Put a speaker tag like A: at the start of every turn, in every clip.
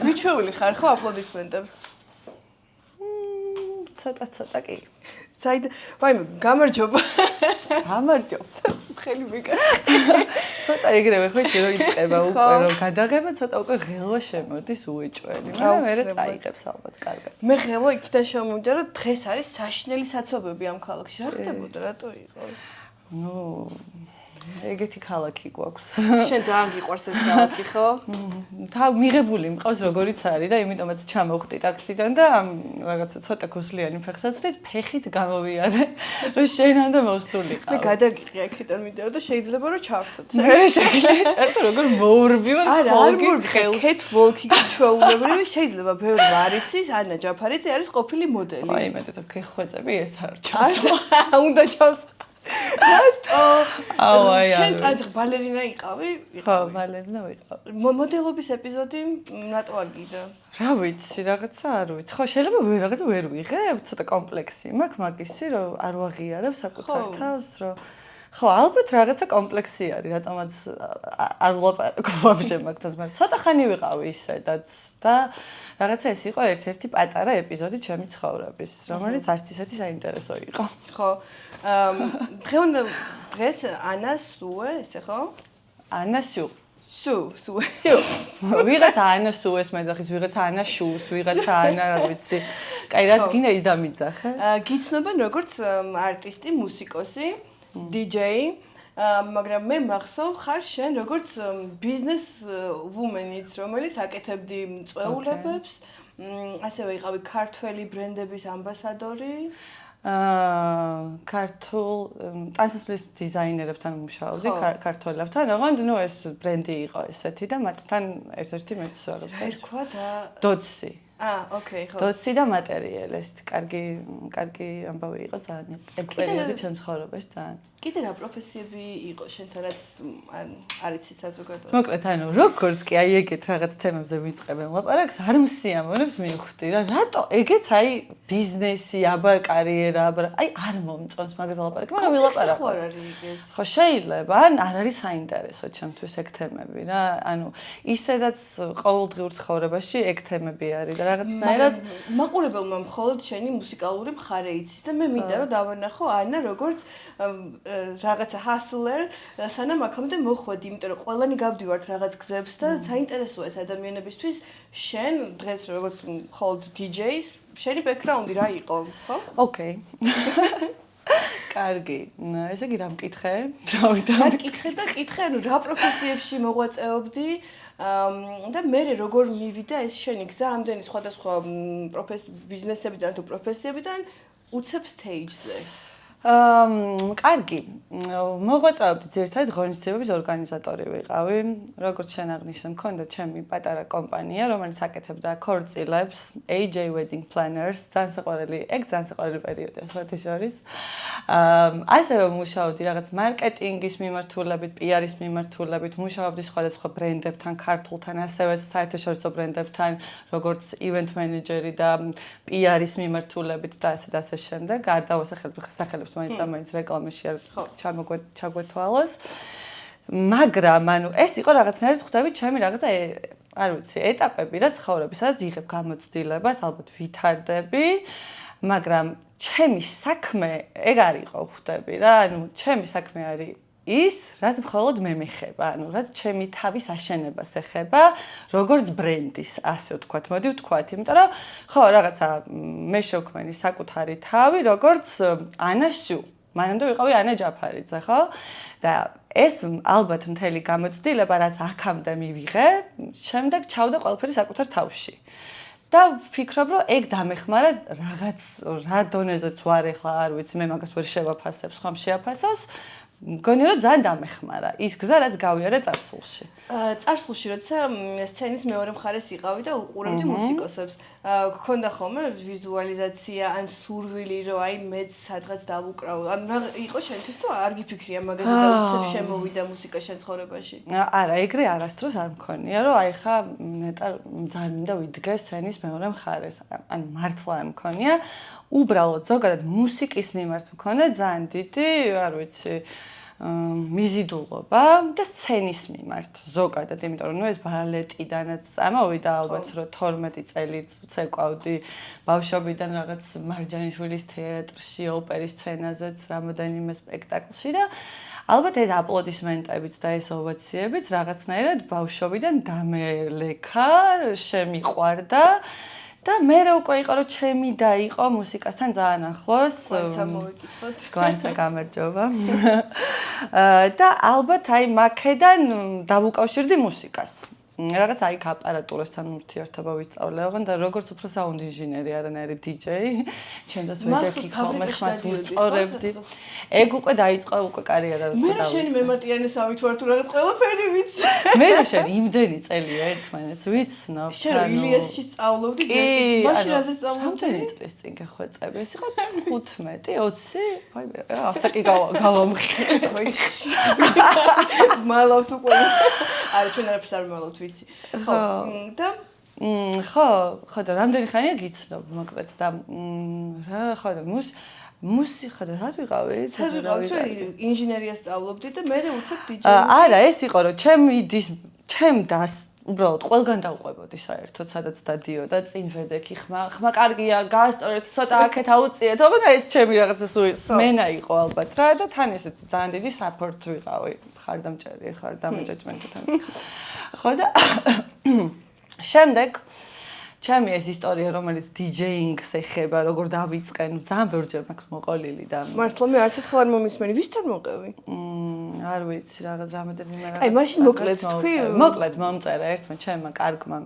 A: მიჩვეული ხარ ხო აპლოდისმენტებს?
B: ცოტა კი.
A: ვაიმე, გამარჯობა.
B: გამარჯობთ.
A: ხელი მიკა.
B: ცოტა ეგრევე ხო იცი რომ იწყება უკვე რომ გადაღება ცოტა უკვე ღელვა შემოდის უეჭველი. მაგრამ მე წაიღებს ალბათ კარგად.
A: მე ღელვა იქიდან შემოვიდა რომ დღეს არის საშინელი საცობები ამ ქალაქში. რა ხდებოდა, რატო იყო?
B: ეგეთი ქალაქი გვაქვს.
A: შენ ძალიან გიყვარს ეს ქალაქი, ხო?
B: მიღებული მყავს როგორიც არის და იმიტომაც ჩამოვხდი ტაქსიდან და რაღაცა ცოტა გოსლიანი ფეხსაცმლით ფეხით გამოვიარე, რომ შენამდე მოსულიყავ.
A: მე გადაგიყრი აქედან ვიდეო და შეიძლება რომ ჩავთოთ.
B: მე შეგიძლია ჩართო როგორ მოურბივარ ხოლმე
A: catwalk-ი ჩვეულებრივი შეიძლება ბევრი არ იცის, ანა ჯაფარიძე არის ყოფილი მოდელი.
B: აი მე და გეხვეწები ეს არ ჩავსვა.
A: უნდა ჩავსვა.
B: აი
A: შენ ტაძღ ბალერინა იყავი?
B: ხო, ბალერინა ვიყავ.
A: მოდელობის ეპიზოდი რატო არ გიდა?
B: რა ვიცი, რაღაცა არ ვიცი. ხო, შეიძლება რაღაცა ვერ ვიღებ, ცოტა კომპლექსი მაქვს მაგისი, რომ არ ვაღიარებ საკუთარ თავს, რომ ხო, ალბათ რაღაცა კომპლექსი არის, რატომაც არ ვლაპარაკ ვაფშე მაგთან, მაგრამ ცოტა ხანი ვიყავი ისედაც და რაღაცა ეს იყო ერთ-ერთი პატარა ეპიზოდი ჩემი ცხოვრების, რომელიც არც ისეთი საინტერესო იყო.
A: ხო. დღეს ანა სუე, ესე ხო?
B: ანა სუ.
A: სუ.
B: ვიღაცა ანა სუეს მეძახის, ვიღაცა ანა შუს, ვიღაცა ანა რა ვიცი. კაი, რაც გინდა ის დამიძახე.
A: გიცნობენ როგორც არტისტი, მუსიკოსი, DJ, მაგრამ მე მახსოვ ხარ შენ როგორც ბიზნეს ვუმენიც, რომელიც აკეთებდი მწვეულებებს, ასევე იყავი ქართველი ბრენდების ამბასადორი.
B: ქართულ ტანსაცმლის დიზაინერებთან მუშაობდი, ქართველებთან, ოღონდ ნუ ეს ბრენდი იყო ესეთი და მათთან ერთ-ერთი მეც ვარობ.
A: თქვა და
B: დოცი.
A: ოკეი, ხო.
B: დოცი და მატერიალი, ეს კარგი ამბავი იყო ძალიან. ეგ პერიოდი ჩემს ცხოვრებაში ძალიან.
A: კიდე რა პროფესიები იყო შენთანაც არ იცი საზოგადოება?
B: მოკლედ, ანუ როგორც კი აი ეგეთ რაღაც თემებზე ვიწყებენ ლაპარაკს, არ მსიამოვნებს მივხვდი რა, რატო ეგეც აი ბიზნესი, აბა კარიერა, აბა აი არ მომწონს მაგაზე ლაპარაკი, მაგრამ ვილაპარაკო.
A: ხო არ არის ეგეც.
B: ხო შეიძლება, ან არ არის საინტერესო ჩემთვის ეგ თემები რა, ანუ ისედაც ყოველდღიურ ცხოვრებაში ეგ თემები არის და რაღაცნაირად
A: მაყურებელმა მხოლოდ შენი მუსიკალური მხარე იცის და მე მინდა რომ დავანახო ანა როგორც რაღაცა hustler სანამ აქამდე მოხვედი, იმიტომ რომ ყველანი გავდივართ რაღაც გზებს და საინტერესოა ეს ადამიანებისთვის შენ დღეს როგორც მხოლოდ DJ-ს შენი background-ი რა იყო, ხო?
B: ოკეი. კარგი. ესე იგი რა მკითხე? დავიდა.
A: რა მკითხე და კითხე, ანუ რა პროფესიებში მოღვაწეობდი? და მე როგორ მივიდა ეს შენი გზა ამდენი სხვადასხვა ბიზნესებიდან თუ პროფესიებიდან უცებ stage-ზე?
B: კარგი. მოღვაწეობდი ძირითადად ღონისძიებების ორგანიზატორი ვიყავი. როგორც შენ აღნიშნე, მქონდა ჩემი პატარა კომპანია, რომელიც აკეთებდა ქორწილებს, AJ Wedding Planners, ძალიან საყვარელი პერიოდია სხვათა შორის. ასევე მუშაობდი რაღაც მარკეტინგის მიმართულებით, PR-ის მიმართულებით, მუშაობდი სხვადასხვა ბრენდებთან, ქართულთან, ასევე საერთაშორისო ბრენდებთან, როგორც event manager-ი და PR-ის მიმართულებით და ასე შემდეგ. გარდა სახელებს მაინც და მაინც რეკლამაში არ ჩაგვეთვალოს. მაგრამ ანუ ეს იყო რაღაცნაირად ხვდები ჩემი რაღაცა არ ვიცი, ეტაპები რა ცხოვრების, სადაც იღებ გამოცდილებას, ალბათ ვითარდები, მაგრამ ჩემი საქმე ეგ არ იყო ხვდები რა, ანუ ჩემი საქმე არის ის, რაც მხოლოდ მე მეხება, ანუ რაც ჩემი თავის აშენებას ეხება, როგორც ბრენდის, ასე ვთქვათ, მოდი ვთქვათ, იმიტომ რომ ხო, რაღაცა მე შევქმენი საკუთარი თავი, როგორც ანა შუ. მანამდე ვიყავი ანა ჯაფარიძე, ხო? და ეს ალბათ მთელი გამოცდილება, რაც აქამდე მივიღე, შემდეგ ჩავდა ყველაფერი საკუთარ თავში. და ვფიქრობ, რომ ეგ დამეხმარა რაღაც რა დონეზეც ვარ ახლა, არ ვიცი, მე მაგას ვერ შევაფასებ, სხვამ შეაფასოს. მგონი რომ ძალიან დამეხმარა ის გზა, რაც გავიარე წარსულში.
A: წარსულში, როცა სცენის მეორე მხარეს იყავი და უყურებდი მუსიკოსებს, გქონდა ხოლმე ვიზუალიზაცია ან სურვილი, რომ აი მეც სადღაც დავუკრავ. ან რა იყო შენთვის თუ არ გიფიქრია მაგაზე და უცებ შემოვიდა მუსიკა შენ ცხოვრებაში?
B: არა, ეგრე არასდროს არ მქონია, რომ აი ხა ნეტარ ძალიან მინდა ვიდგე სცენის მეორე მხარეს. ან მართლა არ მქონია. უბრალოდ ზოგადად მუსიკის მიმართ მქონდა ძალიან დიდი, არ ვიცი, მიზიდულობა და სცენის მიმართ ზოგადად, იმიტომ რომ ეს ბალეტიდანაც წამოვიდა ალბათ რომ 12 წელიც ცეკვავდი ბავშვობიდან რაღაც მარჯანიშვილის თეატრში, ოპერის სცენაზეც, რამოდენიმე სპექტაკლში და ალბათ ეს აპლოდისმენტებიც და ეს ოვაციებიც რაღაცნაირად ბავშვობიდან დამელექა, შემიყვარდა და მე უკვე იყო რომ ჩემი და იყო მუსიკასთან ძალიან ახლოს.
A: გვანცა მოვიკითხოთ.
B: გვანცა გამარჯობა. და ალბათ აი მაქედან დავუკავშირდი მუსიკას. რაღაც აი აპარატურასთან ურთიერთობა ვისწავლე, ოღონდ და როგორც უფრო საუნდ ინჟინერი არანაირი DJ-ი, ჩემთვის ვედექი ხოლმე ხმას ვუსწორებდი. ეგ უკვე დაიწყო უკვე კარიერა როცა
A: მე შენი მემატიანესავით ვარ თუ რაღაც ყველაფერი ვიცი.
B: მე და შენ იმდენი წელია ერთმანეთს ვიცნობ.
A: შენ ილიასში სწავლობდი ჯერ მაშინ რაზე სწავლობდი?
B: რამდენი წლის წინ გახვეწები? ეს იყო 15, 20? ვაი მე, ასაკი გავამხი.
A: მალავთ უკვე. არა, ჩვენ არაფერს არ მალავთ ვიცი. ხო, და
B: ხო და რამდენი ხანია გიცნობ მოკლედ და რა ხო და მუსიკა და რა ვიყავი?
A: ინჟინერიას სწავლობდი და მე უცებ DJ.
B: არა, ეს იყო რომ ჩემ დას უბრალოდ ყველგან დავყვებოდი საერთოდ, სადაც დადიოდა წინ ვედექი ხმა კარგია, გაასწორეთ, ცოტა აქეთ აუწიეთ, ოღონდ ეს ჩემი რაღაცა სმენა იყო ალბათ რა და თან ესეთი ძალიან დიდი support ვიყავი. ხარდამჭერი ხარ დამაჯაჯმენტთან. ხო და შემდეგ ჩემი ეს ისტორია, რომელიც DJ-ინგს ეხება, როგორ დავიწყე, ნუ ძალიან ბევრჯერ მაქვს მოყოლილი და
A: მართლა მე არც ერთხელ არ მომისმენი, ვისთან მოყევი?
B: არ ვიცი, რაღაც რამოდენიმე რაღაც.
A: აი, მაშინ მოკლედ თქვი?
B: მოკლედ მომწერა ერთმა ჩემმა კარგმა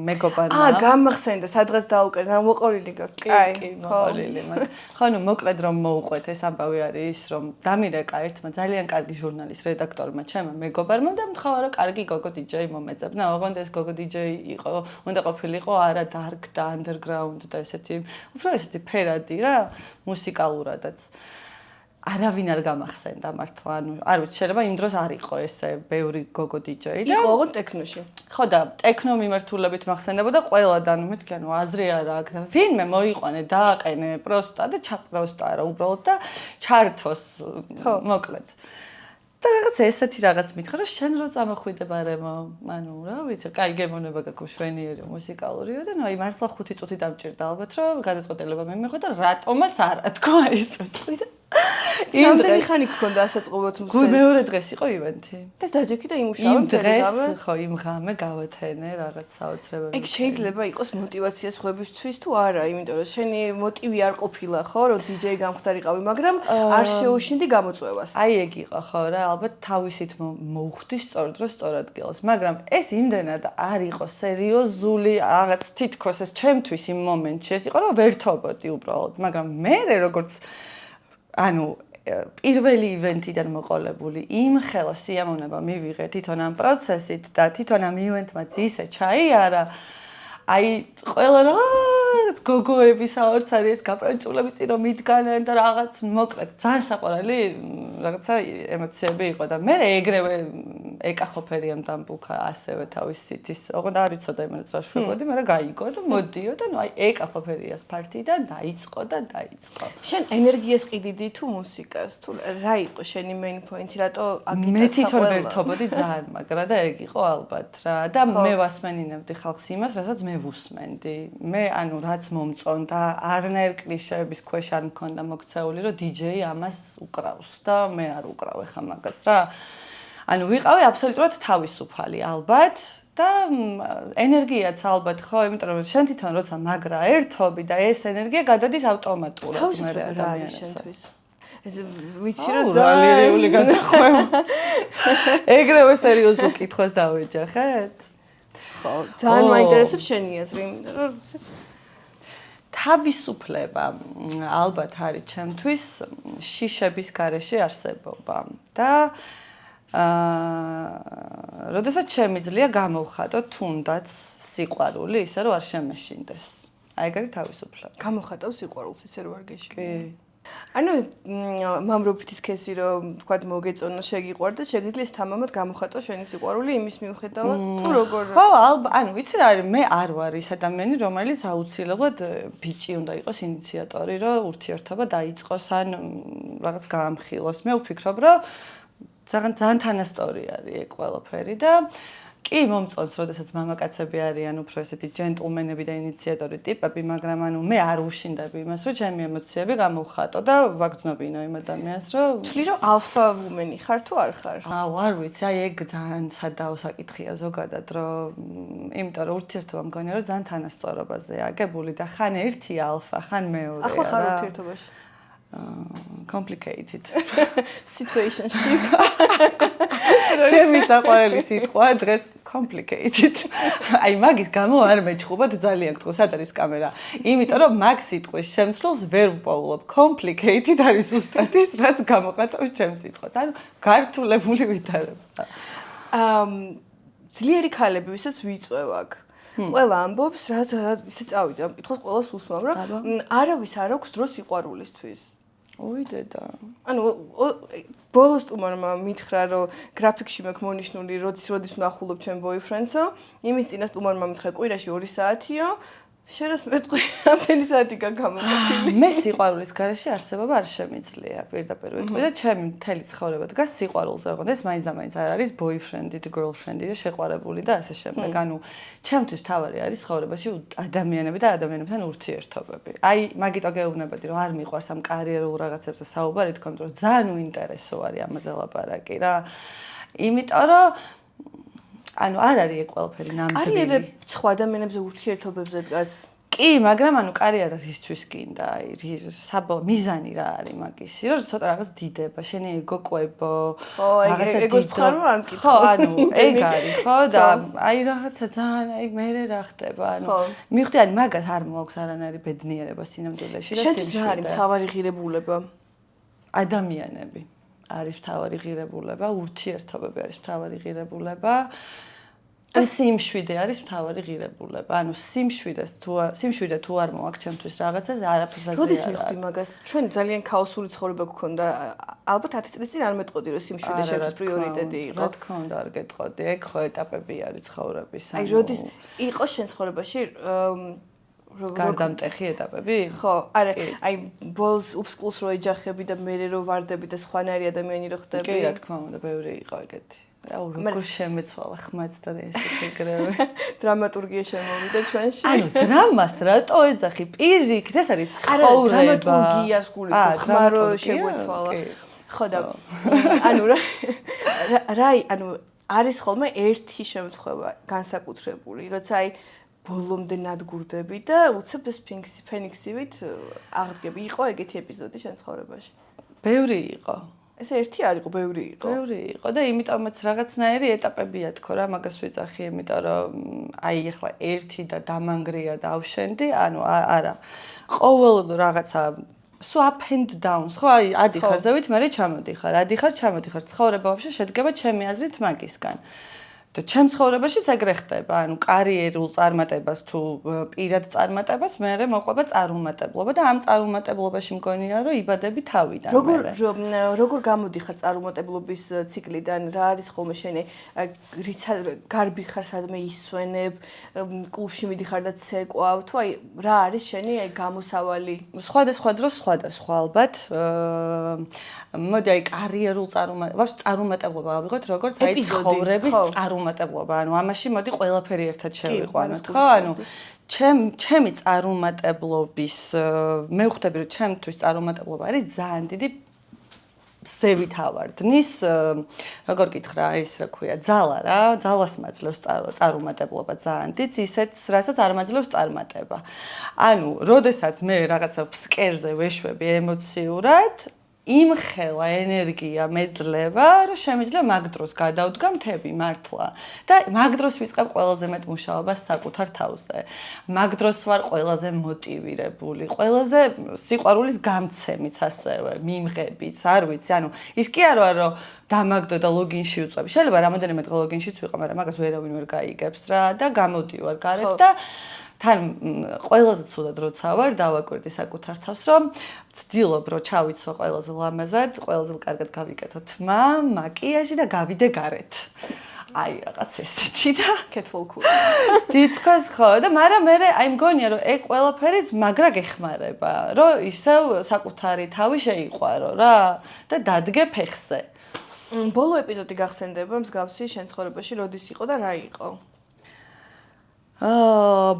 B: მეგობარმა.
A: გამახსენდა, სადღაც დაუკრე, რა მოყოლილი გაქვს.
B: კი, მოყოლილი მაქვს. ხო, ნუ მოკლედ რომ მოუყვეთ, ეს ამბავი არის ის, რომ დამირეკა ერთმა ძალიან კარგი ჟურნალის რედაქტორმა ჩემმა მეგობარმა და მთხოვა რომ კარგი გოგო DJ მომეძებნა. ოღონდ ეს გოგო DJ იყო, უნდა ყოფილიყო არა dark და underground და ესეთი, უფრო ესეთი ფერადი რა, მუსიკალურადაც. არავინ არ გამახსენდა მართლა, ანუ არ ვიცი, შეიძლება იმ დროს არ იყო ესე ბევრი გოგო DJ და
A: იყო ოღონდ ტექნოში.
B: ხო და ტექნო მიმართულებით მახსენდებოდა ყველა და ანუ მეთქი ანუ აზრი არ აქვს და ვინმე მოიყვანე, დააყენე პროსტა და ჩაპროსტა რა უბრალოდ და ჩართოს მოკლედ. და რაღაც ესეთი რაღაც მითხრა რომ შენ რო წამოხვიდე ბარემო, ანუ რა ვიცი, კაი გემონება გაქვს შვენიერი მუსიკალურიო და ნუ აი მართლა 5 წუთი დამჭირდა ალბათ რომ გადაწყვეტილება მე მიხო და რატომაც არა თქვა ეს წუთი და
A: რამდენი ხანი გქონდა ასაწყობოთ მუსიკას?
B: გულ მეორე დღეს იყო ივენთი.
A: და დაჯექი და იმუშავა
B: იმ დღეს ხო იმ ღამე გავათენე რაღაც საოცრებები.
A: ეგ შეიძლება იყოს мотиваცია სხვებისთვის თუ არა, იმიტომ რომ შენი მოტივი არ ყოფილა ხო, რომ DJ გამხდარიყავი, მაგრამ არ შეუშინდი გამოწვევას.
B: აი ეგ იყო ხო რა, ალბათ თავისით მოუხდი სწორ დროს სწორ ადგილას, მაგრამ ეს იმდენად არ იყო სერიოზული რაღაც თითქოს ეს ჩემთვის იმ მომენტში ეს იყო რომ ვერთობოდი უბრალოდ, მაგრამ მე როგორც ანუ პირველი ივენთიდან მოყოლებული იმ ხელა სიამოვნება მივიღე თვითონ ამ პროცესით და თვითონ ამ ივენთმაც ისე ჩაიარა აი ყველა რაღაც გოგოები საოცარი ეს გაპრანჭულები წინ რომ მიდგანენ და რაღაც მოკლედ ძალიან საყვარელი რაღაცა ემოციები იყო და მე ეგრევე ეკახოფერიამ დამბუქა ასევე თავის სითის ოღონდ არ იცოდა იმენაც რა შვებოდი მაგრამ გაიგო და მოდიო და ნუ აი ეკახოფერიას ფართიდან დაიწყო
A: შენ ენერგიას ყიდიდი თუ მუსიკას თუ რა იყო შენი main point-ი რატო აგიტაცია
B: მე თვითონ ვერთობოდი ძალიან მაგრა და ეგ იყო ალბათ რა და მე ვასმენინებდი ხალხს იმას რასაც მე ვუსმენდი მე ანუ რაც მომწონდა არანაირ კლიშეების ქვეშ არ მქონდა მოქცეული რომ DJ ამას უკრავს და მე არ უკრავ ეხა მაგას რა ანუ ვიყავი აბსოლუტურად თავისუფალი ალბათ და ენერგიაც ალბათ ხო იმიტომ რომ შენ თვითონ როცა მაგრა ერთობი და ეს ენერგია გადადის ავტომატურად მე ადამიანებს
A: ეს ვიცი რომ
B: ძალიან გადახვევა ეგრევე სერიოზულ კითხვას დავეჯახეთ
A: ხო ძალიან მაინტერესებს შენი აზრი იმიტომ რომ
B: თავისუფლება ალბათ არის ჩემთვის შიშების გარეშე არსებობა და როდესაც შემიძლია გამოვხატო თუნდაც სიყვარული ისე რომ არ შემეშინდეს აი ეგ არის თავისუფლება
A: გამოვხატო სიყვარულს ისე რომ არ გეშინდეს
B: კი
A: ანუ მამრობითის კესი რომ თქვა მოგეწონა შეგიყვარდა შეგიძლია თამამად გამოვხატო შენი სიყვარული იმის მიუხედავად თუ როგორ
B: ხო ანუ ვიცი რა არის მე არ ვარ ის ადამიანი რომელიც აუცილებლად ბიჭი უნდა იყოს ინიციატორი რომ ურთიერთობა დაიწყოს ან რაღაც გაამხილოს მე ვფიქრობ რომ ძალიან თანასწორი არის ეგ ყველაფერი და კი მომწონს, როდესაც მამაკაცები არიან უფრო ესეთი ჯენტლმენები და ინიციატორი ტიპები, მაგრამ ანუ მე არ უშინდები იმას, რომ ჩემი ემოციები გამოვხატო და ვაგრძნობინო იმ ადამიანს, რომ
A: თვლი რომ ალფა ვუმენი ხარ თუ არ ხარ?
B: არ ვიცი, აი ეგ ძალიან სადაო საკითხია ზოგადად, რომ იმიტომ რომ ურთიერთობა მგონია რომ ძალიან თანასწორობაზე აგებული და ხან ერთი ალფა, ხან მეორეა.
A: ახლა ხარ ურთიერთობაში?
B: Complicated.
A: Situationship.
B: ჩემი საყვარელი სიტყვა დღეს complicated. აი მაგის გამო არ მეჩხუბად ძალიან გთხოვ, სად არის კამერა? იმიტომ რომ მაგ სიტყვის შემცვლელს ვერ ვპოულობ. Complicated არის ზუსტად ის, რაც გამოხატავს ჩემ სიტყვას. ანუ გართულებული ვითარება.
A: ძლიერი ქალები, ვისაც ვიწევ აქ. ყველა ამბობს, რაც ისე წავიდა, მკითხოს ყველას უსვამ, რომ არავის არ აქვს დრო სიყვარულისთვის.
B: ოი დედა.
A: ანუ ბოლოს სტუმარმა მითხრა, რომ გრაფიკში მაქვს მონიშნული, როდის ვნახულობ ჩემ ბოიფრენდსო, იმის წინას სტუმარმა მითხრა, კვირაში 2 საათიო, შენას მეტყვი ამდენი საათი გაგამოყოფილი.
B: მე სიყვარულის გარეშე არსებობა არ შემიძლია პირდაპირ ვიტყვი და ჩემი მთელი ცხოვრება დგას სიყვარულზე, ოღონდ ეს მაინც არ არის boyfriend-ი და girlfriend-ი და შეყვარებული და ასე შემდეგ. ანუ ჩემთვის თავარი არის ცხოვრებაში ადამიანები და ადამიანებთან ურთიერთობები. აი, მაგიტო გეუბნებოდი, რომ არ მიყვარს ამ კარიერულ რაღაცებზე საუბარი, თქო, რომ ძალიან უინტერესო არის ამაზე ლაპარაკი რა. იმიტომ რომ ანუ არ არის ეგ ყველაფერი ნამდვილი.
A: კარიერა სხვა ადამიანებზე ურთიერთობებზე დგას.
B: კი, მაგრამ ანუ კარიერა რისთვის გინდა? აი, მიზანი რა არის მაგისი? რომ ცოტა რაღაც დიდება, შენი ეგო კვებო,
A: რაღაცა ეგოს ხარ რომ არ მკითხო.
B: ხო, ანუ ეგ არის, ხო და აი რაღაცა ძალიან აი მე რა ხდება, ანუ მივხვდი, ანუ მაგას არ მოაქვს არანაირი ბედნიერება სინამდვილეში და
A: შენთვის რა არის მთავარი ღირებულება?
B: ადამიანები არის მთავარი ღირებულება, ურთიერთობები არის მთავარი ღირებულება. და სიმშვიდე არის მთავარი ღირებულება. ანუ სიმშვიდე თუ არ მოაქვს ჩემთვის რაღაცას, არაფერს არ
A: როდის მივხვდი მაგას? ჩვენ ძალიან ქაოსური ცხოვრება გქონდა. ალბათ 10 წლის წინ არ მეტყოდი, რომ სიმშვიდე შენთვის პრიორიტეტი იყო.
B: რა თქმა უნდა, არ გეტყოდი. ეგ ხო ეტაპები არის ცხოვრების.
A: აი, როდის იყო შენ ცხოვრებაში
B: გარდამტეხი ეტაპები?
A: ხო, არა, აი ბოლს უფსკულს რო ეჯახები და მე რო ვარდები და სხვანაირი ადამიანი რო ხდები.
B: კი, რა თქმა უნდა, ბევრი იყო ეგეთი. აუ, როგორ შემეცვალა ხმაც და ესეთი ეგრევე.
A: დრამატურგია შემოვიდა ჩვენში.
B: ანუ დრამას რატო ეძახი? პირიქით, ეს არის ცხოვრება.
A: არა, დრამატურგიას გულისხმობ, ხმა რო შეგვეცვალა. ხო და ანუ ანუ არის ხოლმე ერთი შემთხვევა განსაკუთრებული, როცა აი ბოლომდე ნადგურდები და უცებ ეს ფენიქსივით აღდგები. იყო ეგეთი ეპიზოდი შენ ცხოვრებაში?
B: ბევრი იყო.
A: ეს ერთი არ იყო, ბევრი იყო.
B: ბევრი იყო და იმიტომაც რაღაცნაირი ეტაპებია თქო რა, მაგას ვიძახი, იმიტომ რომ აი ახლა ერთი და დამანგრია დავშენდი, ანუ არა. ყოველ რაღაცა so up and downs, ხო, აი ადიხარ ზევით, მე ჩამოდიხარ, ჩამოდიხარ. ცხოვრება ვაფშე შედგება ჩემი აზრით მაგისგან. და ჩემ ცხოვრებაშიც ეგრე ხდება, ანუ კარიერულ წარმატებას თუ პირად წარმატებას მე მოყვება წარუმატებლობა და ამ წარუმატებლობაში მგონია რომ იბადები თავიდან მე.
A: როგორ გამოდიხარ წარუმატებლობის ციკლიდან? რა არის ხოლმე შენი გარბი ხარ სადმე ისვენებ, კლუბში მიდიხარ და ცეკვავ, თუ აი რა არის შენი აი გამოსავალი?
B: სხვადასხვა დროს სხვადასხვა ალბათ. მოდი აი კარიერულ წარუმატებლობა ავიღოთ როგორც აი ცხოვრების წარუმატებლობა, ანუ ამაში მოდი ყველაფერი ერთად შევიყვანოთ, ხო? ანუ ჩემი წარუმატებლობის მე ვხვდები რომ ჩემთვის წარუმატებლობა არის ძალიან დიდი ზევით ავარდნის, როგორ გითხრა, ის რა ქვია, ძალა რა, ძალას მაძლევს წარუმატებლობა ძალიან დიდ, ისეთს, რასაც არ მაძლევს წარმატება. ანუ, როდესაც მე რაღაცა ფსკერზე ვეშვები ემოციურად, იმხელა ენერგია მეძლევა, რომ შემიძლია მაგ დროს გადავდგა მთები მართლა და მაგ დროს ვიწყებ ყველაზე მეტ მუშაობას საკუთარ თავზე. მაგ დროს ვარ ყველაზე მოტივირებული, ყველაზე სიყვარულის გამცემიც ასევე, მიმღებიც, არ ვიცი, ანუ ის კი არა რომ დამაგდო და ლოგინში ვიწვევი. შეიძლება რამოდენიმე დღე ლოგინშიც ვიყო, მაგრამ მაგას ვერავინ ვერ გაიგებს რა და გამოდივარ გარეთ და თან ყველაზე ცუდად როცა ვარ, დავაკვირდი საკუთარ თავს, რომ ვცდილობ, რომ ჩავიცვა ყველაზე ლამაზად, ყველაზე კარგად გავიკეთო თმა, მაკიაჟი და გავიდე გარეთ. აი, რაღაც ესეთი და
A: კეთვალკური.
B: თითქოს ხო და მაგრამ მე აი მგონია, რომ ეგ ყველაფერიც მაგრა გეხმარება, რომ ისევ საკუთარი თავი შეიყვარო რა და დადგე ფეხზე.
A: ბოლო ეპიზოდი გახსენდება მსგავსი შენ ცხოვრებაში როდის იყო და რა იყო?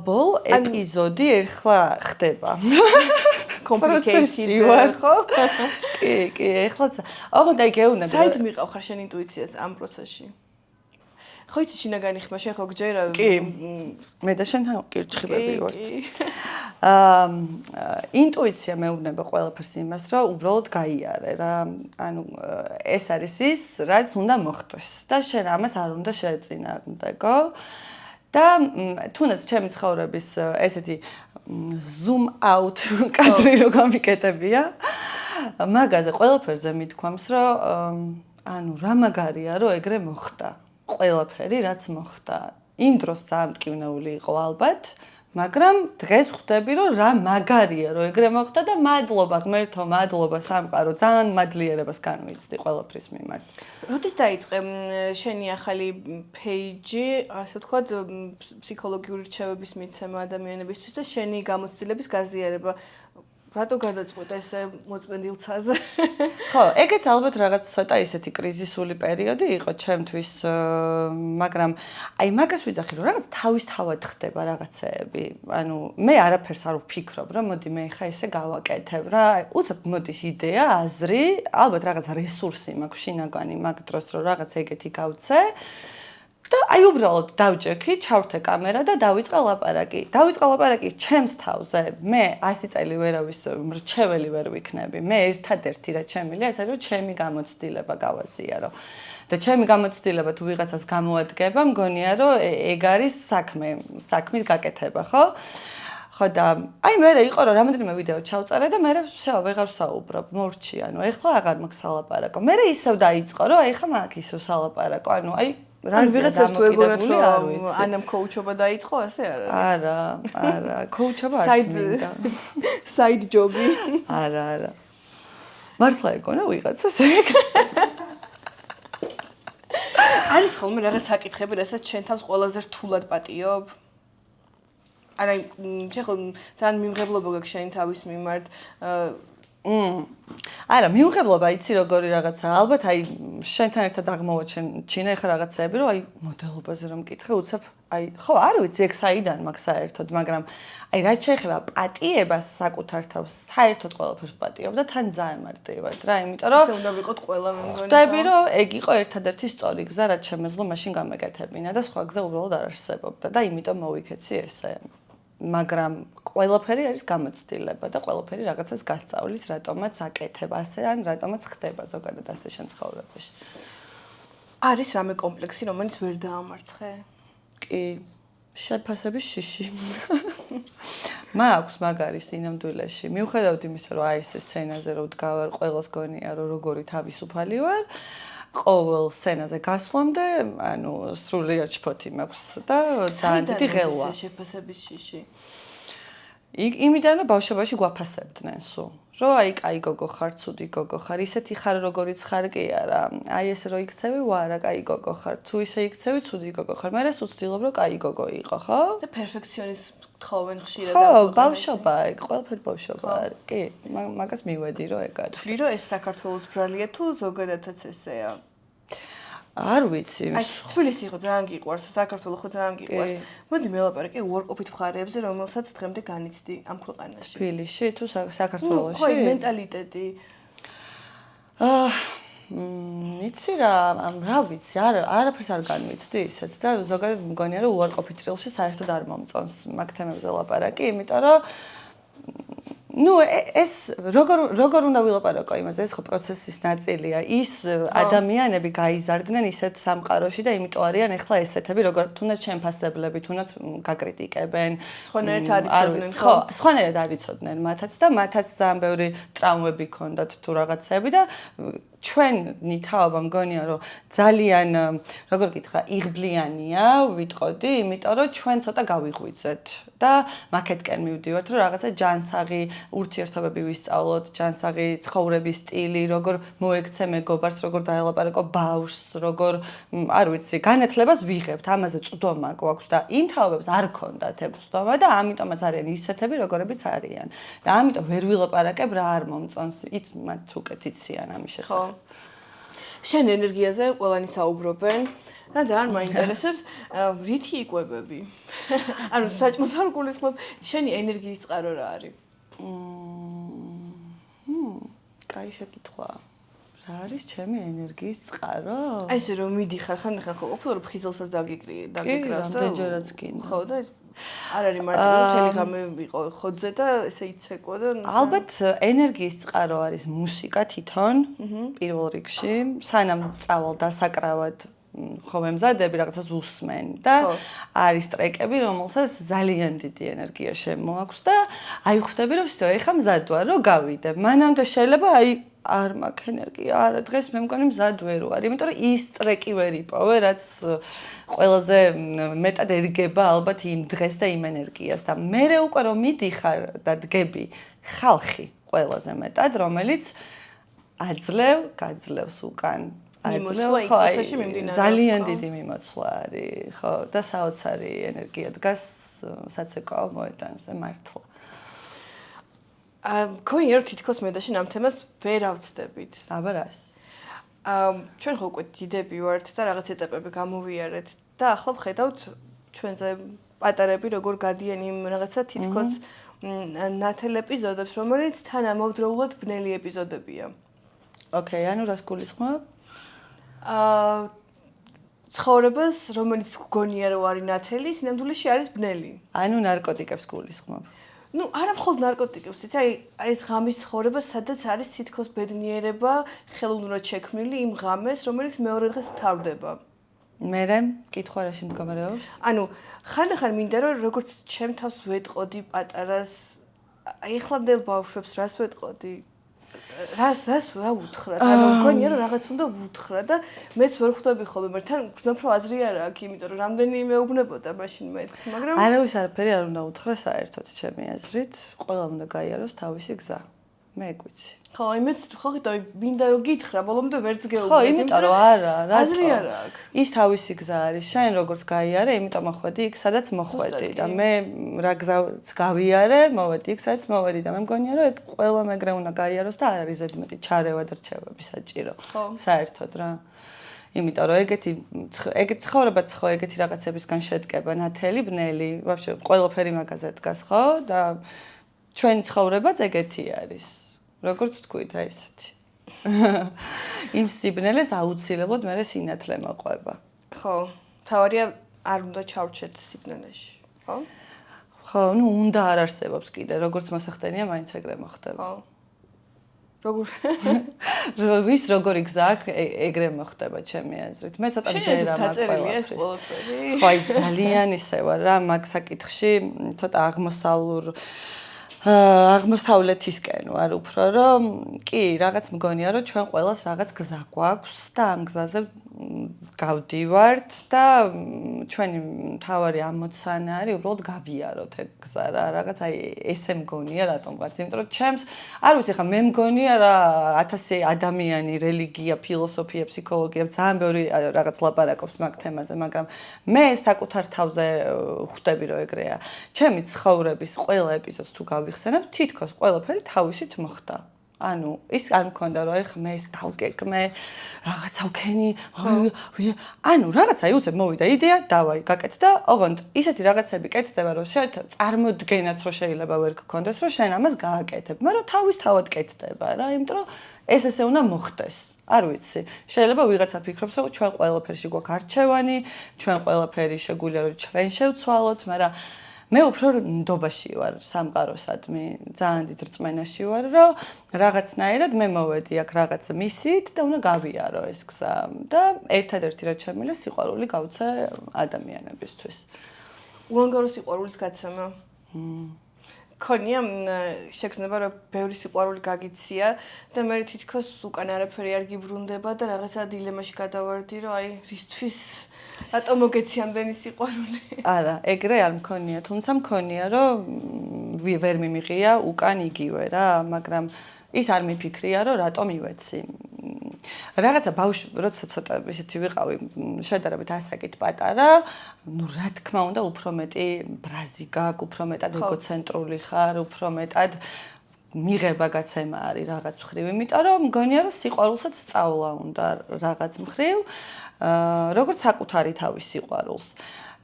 B: ბოლო ეპიზოდი ერთხლა ხდება.
A: Complicated ხო?
B: კი, ეხლაც. ოღონდ აი გეუბნები.
A: საით მიყავ ხარ შენ ინტუიციას ამ პროცესში? ხო იცი შინაგანი ხმა შენ ხო გჯერა?
B: კი. მე და შენ კირჩხიბები ვართ. ინტუიცია მეუბნება ყველაფერს იმას, რომ უბრალოდ გაიარე რა. ანუ ეს არის ის, რაც უნდა მოხდეს და შენ ამას არ უნდა შეეწინააღმდეგო. და თუნდაც ჩემი ცხოვრების ესეთი zoom out კადრი რო გამიკეთებია. მაგაზე ყველაფერზე მithქვამს, რომ ანუ რა მაგარია, რომ ეგრე მოხდა. ყველაფერი რაც მოხდა. იმ დროს ძალიან მტკივნეული იყო ალბათ, მაგრამ დღეს ხვდები, რომ რა მაგარია, რომ ეგრე მოხდა და მადლობა ღმერთო, მადლობა სამყარო, ძალიან მადლიერებას განვიცდი ყველაფრის მიმართ.
A: როდის დაიწყე შენი ახალი page-ი, ასე ვთქვათ, ფსიქოლოგიური რჩევების მიცემა ადამიანებისთვის და შენი გამოცდილების გაზიარება? რატო გადაწყვეტა ეს მოწმენდილ ცაზე?
B: ხო, ეგეც ალბათ რაღაც ცოტა ისეთი კრიზისული პერიოდი იყო ჩემთვის, მაგრამ აი მაგას ვიძახი, რომ რაღაც თავისთავად ხდება რაღაცეები. ანუ მე არაფერს არ ვფიქრობ, რომ მოდი მე ხა ესე გავაკეთებ რა. უცებ მოდის იდეა, აზრი, ალბათ რაღაც რესურსი მაქვს შინაგანი მაგ დროს, რომ რაღაც ეგეთი გავცე. და აი უბრალოდ დავჭექი, ჩავრთე კამერა და დავიწყე ლაპარაკი. დავიწყე ლაპარაკი ჩემს თავზე. მე 100 წელი ვერავის მრჩეველი ვერ ვიქნები. მე ერთადერთი რაც შემილია, ეს არის რომ ჩემი გამოცდილება გავაზიარო. და ჩემი გამოცდილება თუ ვიღაცას გამოადგება, მგონია რომ ეგ არის საქმის გაკეთება, ხო? ხო და აი მე იყო რომ რამოდენიმე ვიდეო ჩავწერე და მე შევა ვეღარ საუბრობ, მორჩი, ანუ ეხლა აღარ მაქვს სალაპარაკო. მე ისევ დაიწყო რომ აი ხა მაქვს ისევ სალაპარაკო, ანუ აი
A: ან ვიღაცას თუ ეგონათ რომ ანამ კოუჩობა დაიწყო, ასე არ არის?
B: არა, კოუჩობა არც მინდა.
A: Side job-ი.
B: არა. მართლა ეგონა ვიღაცას ეგ.
A: არის ხოლმე რაღაც საკითხები, რასაც შენ თავს ყველაზე რთულად პატიობ? არა, შეხო ძალიან მიმღებლობა გაქვს შენი თავის მიმართ.
B: არა, მიუღებლობა იცი როგორი რაღაცა. ალბათ აი შენთან ერთად აღმოვაჩინა ეხლა რაღაცეები, რომ აი მოდელობაზე რომ მკითხე, უცებ აი ხო, არ ვიცი ეგ საიდან მაქვს საერთოდ, მაგრამ აი რაც შეეხება პატიებას საკუთარ თავს, საერთოდ ყველაფერს ვპატიობ და თან ძალიან მარტივად რა, იმიტომ რომ
A: ესე უნდა ვიყოთ ყველა მე მგონი.
B: ხვდები რომ ეგ იყო ერთადერთი სწორი გზა, რაც შემეძლო მაშინ გამეკეთებინა და სხვა გზა უბრალოდ არ არსებობდა და იმიტომ მოვიქეცი ესე. მაგრამ ყველაფერი არის გამოცდილება და ყველაფერი რაღაცას გასწავლის, რატომაც აკეთებ ასე ან რატომაც ხდება ზოგადად ასე შენ ცხოვრებაში.
A: არის რამე კომპლექსი, რომელიც ვერ დაამარცხე?
B: კი, შეფასების შიში. მაქვს მაგარი სინამდვილეში. მიუხედავად იმისა, რომ აი ეს სცენაზე რო ვდგავარ, ყველას გონია, რომ როგორი თავისუფალი ვარ. ყოველ სცენაზე გასვლამდე, ანუ სრულიად შფოთი მაქვს და ძალიან დიდი ღელვა.
A: შეფასების შიში.
B: იმიდან რომ ბავშვობაში გვაფასებდნენ სულ. რომ აი კაი გოგო ხარ, ცუდი გოგო ხარ, ისეთი ხარ როგორიც ხარ კი არა. აი ესე რო იქცევი, ვარა კაი გოგო ხარ, თუ ისე იქცევი, ცუდი გოგო ხარ. მე რას ვცდილობ რომ კაი გოგო იყო, ხო?
A: და პერფექციონიზმს თხოვენ ხშირად.
B: ხო, ბავშვობა, ეგ ყველაფერი ბავშვობა არის. კი, მაგას მივედი რომ ეგ არის.
A: თვლი რომ ეს საქართველოს ბრალია თუ ზოგადადაც ესეა?
B: არ ვიცი.
A: აი, თბილისი ხო ძალიან გიყვარს, საქართველო ხო ძალიან გიყვარს. მოდი მელაპარაკე უარყოფით მხარეებზე, რომელსაც დღემდე განიცდი ამ ქვეყანაში.
B: თბილისში თუ საქართველოში?
A: ხო, მენტალიტეტი.
B: იცი რა ვიცი, არაფერს არ განვიცდი ისეთ და ზოგადად მგონია რომ უარყოფით წრილში საერთოდ არ მომწონს მაგ თემებზე ლაპარაკი, იმიტომ რომ ეს როგორ უნდა ვილაპარაკო იმაზე, ეს ხო პროცესის ნაწილია. ის ადამიანები გაიზარდნენ ისეთ სამყაროში და იმიტომ არიან ახლა ესეთები, როგორ თუნდაც შემფასებლები, თუნდაც გაკრიტიკებენ.
A: სხვანაირად არიცოდნენ,
B: ხო, სხვანაირად არიცოდნენ მათაც და მათაც ძალიან ბევრი ტრავმები ჰქონდათ თუ რაღაცები და ჩვენი თაობა მგონია რომ ძალიან როგორ გითხრა, იღბლიანია, ვიტყოდი, იმიტომ რომ ჩვენ ცოტა გავიღვიძეთ და მაკეთკენ მივდივართ, რომ რაღაცა ჯანსაღი ურთიერთობები ვისწავლოთ, ჯანსაღი ცხოვრების სტილი, როგორ მოექცე მეგობარს, როგორ დაელაპარაკო ბავშვს, როგორ არ ვიცი, განათლებას ვიღებთ, ამაზე წვდომა გვაქვს და იმ თაობებს არ ქონდათ ეგ წვდომა და ამიტომაც არიან ისეთები, როგორებიც არიან. და ამიტომ ვერ ვილაპარაკებ რა არ მომწონს, მათ უკეთ იციან ამის შესახებ.
A: შენ ენერგიაზე ყველანი საუბრობენ და ძალიან მაინტერესებს რითი იკვებები. ანუ საჭმელს არ გულისხმობ, შენი ენერგიის წყარო რა არის?
B: კაი შეკითხვაა. რა არის ჩემი ენერგიის წყარო?
A: აი ესე რომ მიდიხარ ხანდახან ხო ყოფილა რომ ფხიზელსაც დაგიკრავს და
B: რამდენჯერაც კი.
A: ხო და არ არის მარტო მთელი ღამე ვიყო ხოძზე და ესე იცეკვა და
B: ალბათ ენერგიის წყარო არის მუსიკა თვითონ პირველ რიგში სანამ წავალ დასაკრავად ხო მემზადები რაღაცას უსმენ და არის ტრეკები რომელსაც ძალიან დიდი ენერგია შემოაქვს და აი ხვდები რომ ვსო ეხა მზად ვარ რომ გავიდე მანამდე შეიძლება აი არ მაქვს ენერგია არა დღეს მე მგონი მზად ვერ ვარ იმიტომ რომ ის ტრეკი ვერ იპოვე რაც ყველაზე მეტად ერგება ალბათ იმ დღეს და იმ ენერგიას და მე უკვე რომ მიდიხარ და დგები ხალხი ყველაზე მეტად რომელიც გაძლევს უკან ძალიან დიდი მიმოცვლა არის ხო და საოცარი ენერგია დგას საცეკვაო მოედანზე მართლა
A: ქონია რომ თითქოს მე და შენ ამ თემას ვერ ავწდებით.
B: აბა რას?
A: ჩვენ ხო უკვე დიდები ვართ და რაღაც ეტაპები გამოვიარეთ და ახლა ვხედავთ ჩვენზე პატარები როგორ გადიან იმ რაღაცა თითქოს ნათელ ეპიზოდებს, რომელიც თან ამავდროულად ბნელი ეპიზოდებია.
B: ოკეი, ანუ რას გულისხმობ?
A: ცხოვრებას, რომელიც გგონია რომ არის ნათელი, სინამდვილეში არის ბნელი.
B: ანუ ნარკოტიკებს გულისხმობ.
A: Ну, არა მხოლოდ ნარკოტიკებს, იცი, აი ეს ღამის ცხოვრება, სადაც არის თითქოს ბედნიერება, ხელოვნურად შექმნილი იმ ღამეს, რომელიც მეორე დღეს მთავრდება.
B: მერე, კითხვა რაში მდგომარეობს?
A: ანუ, ხანდახან მინდა რომ როგორც ჩემ თავს ვეტყოდი პატარას, აი ეხლანდელ ბავშვებს რას ვეტყოდი? რას რა უთხრა? ანუ მგონია რომ რაღაც უნდა ვუთხრა და მეც ვერ ხვდები ხოლმე, მაგრამ თან გზნობ რომ აზრი არ აქვს, იმიტომ რომ რამდენი მეუბნებოდა მაშინ მეც, მაგრამ
B: არავის არაფერი არ უნდა უთხრა საერთოდ ჩემი აზრით, ყველა უნდა გაიაროს თავისი გზა. მე გვიცი.
A: ხო, იმეც ხო ხიტავი მინდა რომ გითხრა, ბოლომდე ვერც გეუბნები.
B: ხო, იმიტომ რომ არა, რატო?
A: აზრი არ აქვს.
B: ის თავისი გზა არის. შენ როგორც გაიარე, იმიტომ მოხვედი იქ, სადაც მოხვედი და მე რა გზაც გავიარე, მოვედი იქ, სადაც მოვედი და მე მგონია რომ ყველა მეგრე უნდა გაიაროს და არ არის ზედმეტი ჩარევა და რჩევები საჭირო. საერთოდ რა. იმიტომ რომ ეგეთი ცხოვრებაც ხო ეგეთი რაღაცებისგან შედგება, ნათელი, ბნელი, ვაფშე ყველაფერი მაგაზე დგას, ხო? და ჩვენი ცხოვრებაც ეგეთი არის. როგორც თქვით, აი ესეთი. იმ სიბნელეს აუცილებლად მე სინათლე მოყვება.
A: ხო, თავარია არ უნდა ჩავრჩეთ სიბნელეში, ხო?
B: ხო, ну უნდა არ არსებობს კიდე, როგორც მოსახდენია, მაინც ეგრე მოხდება.
A: ხო. როგორ?
B: ვის როგორი გზა აქვს, ეგრე მოხდება ჩემი აზრით. მე ცოტა ჯერა მაქვს
A: ყველაფერი.
B: ხო, აი ძალიან ისე ვარ რა, მაგ საკითხში ცოტა აღმოსავლეთისკენ ვარ უფრო რომ კი რაღაც მგონია რომ ჩვენ ყველას რაღაც გზა გვაქვს და ამ გზაზე გავდივართ და ჩვენი მთავარი ამოცანა არის უბრალოდ გავიაროთ ეგ გზა რა რაღაც აი ესე მგონია რატომღაც იმიტომ რომ ჩემს არ ვიცი ხა მე მგონია რა 1000 ადამიანი რელიგია ფილოსოფია ფსიქოლოგია ძალიან ბევრი რაღაც ლაპარაკობს მაგ თემაზე მაგრამ მე საკუთარ თავზე ხვდები რომ ეგრეა ჩემი ცხოვრების ყველა ეპიზოდს თუ გავიხსენებ თითქოს ყველაფერი თავისით მოხდა ანუ ის არ მქონდა რომ ეხ მე ეს დავკეკმე რაღაცა ვქენი ანუ რაღაცა იუცებ მოვიდა იდეა დავაი გაკეთე და ოღონდ ისეთი რაღაცები კეთდება რომ წარმოდგენაც რომ შეიძლება ვერ გქონდეს რომ შენ ამას გააკეთებ მაგრამ თავისთავად კეთდება რა იმიტომ რომ ესე უნდა მოხდეს არ ვიცი შეიძლება ვიღაცა ფიქრობს რომ ჩვენ ყველაფერში გვაქვს არჩევანი ჩვენ ყველაფერი შეგვიძლია რომ ჩვენ შევცვალოთ მაგრამ მე უფრო ნდობაში ვარ სამყაროსადმი ძალიან დიდ რწმენაში ვარ რომ რაღაცნაირად მე მოვედი აქ რაღაც მისით და უნდა გავიარო ეს გზა და ერთადერთი რაც შემიძლია სიყვარული გავცე ადამიანებისთვის
A: უანგარო სიყვარულის გაცემა ქონია შეგრძნება რომ ბევრი სიყვარული გაგიცია და მე თითქოს უკან არაფერი არ გიბრუნდება და რაღაცა დილემაში გადავარდი რომ აი რისთვის რატომ მოგეცი ამდენი სიყვარული? არა,
B: ეგრე არ მქონია, თუმცა მქონია, რომ ვერ მიმიღია უკან იგივე რა, მაგრამ ის არ მიფიქრია, რომ რატომ ივეცი. რაღაცა ბავშვი, როცა ცოტა ისეთი ვიყავი, შედარებით ასაკით პატარა, ну, რა თქმა უნდა, უფრო მეტი ბრაზი გაქვს, უფრო მეტად ეგოცენტრული ხარ, უფრო მეტად მიღება გაცემა არის რაღაც მხრივ, იმიტომ რომ მგონია რომ სიყვარულსაც სწავლა უნდა რაღაც მხრივ, როგორც საკუთარი თავის სიყვარულს.